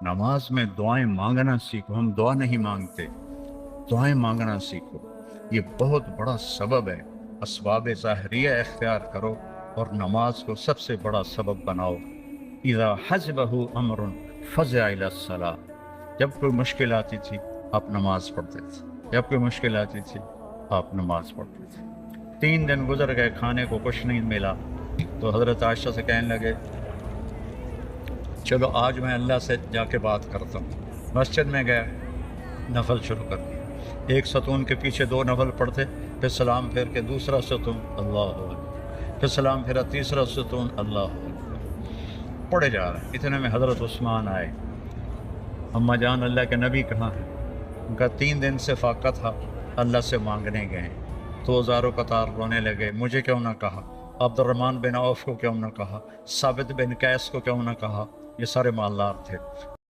نماز میں دعائیں مانگنا سیکھو. ہم دعا نہیں مانگتے، دعائیں مانگنا سیکھو. یہ بہت بڑا سبب ہے. اسباب ظاہریہ اختیار کرو اور نماز کو سب سے بڑا سبب بناؤ. اذا حزبہ امر فزع الی الصلاۃ. جب کوئی مشکل آتی تھی آپ نماز پڑھتے تھے، جب کوئی مشکل آتی تھی آپ نماز پڑھتے تھے. 3 دن گزر گئے، کھانے کو کچھ نہیں ملا، تو حضرت عائشہ سے کہنے لگے چلو آج میں اللہ سے جا کے بات کرتا ہوں. مسجد میں گیا، نفل شروع کر دیا. ایک ستون کے پیچھے 2 نفل پڑھتے، پھر سلام پھیر کے دوسرا ستون، اللہ اکبر، پھر سلام پھیرا تیسرا ستون، اللہ اکبر، پڑھے جا رہے ہیں. اتنے میں حضرت عثمان آئے. اماں جان اللہ کے نبی کہاں ہیں؟ ان کا 3 دن سے فاقہ تھا، اللہ سے مانگنے گئے. تو ہزاروں قطار رونے لگے، مجھے کیوں نہ کہا، عبد الرحمن بن عوف کو کیوں نہ کہا، ثابت بن قیس کو کیوں نہ کہا. یہ سارے مالدار تھے.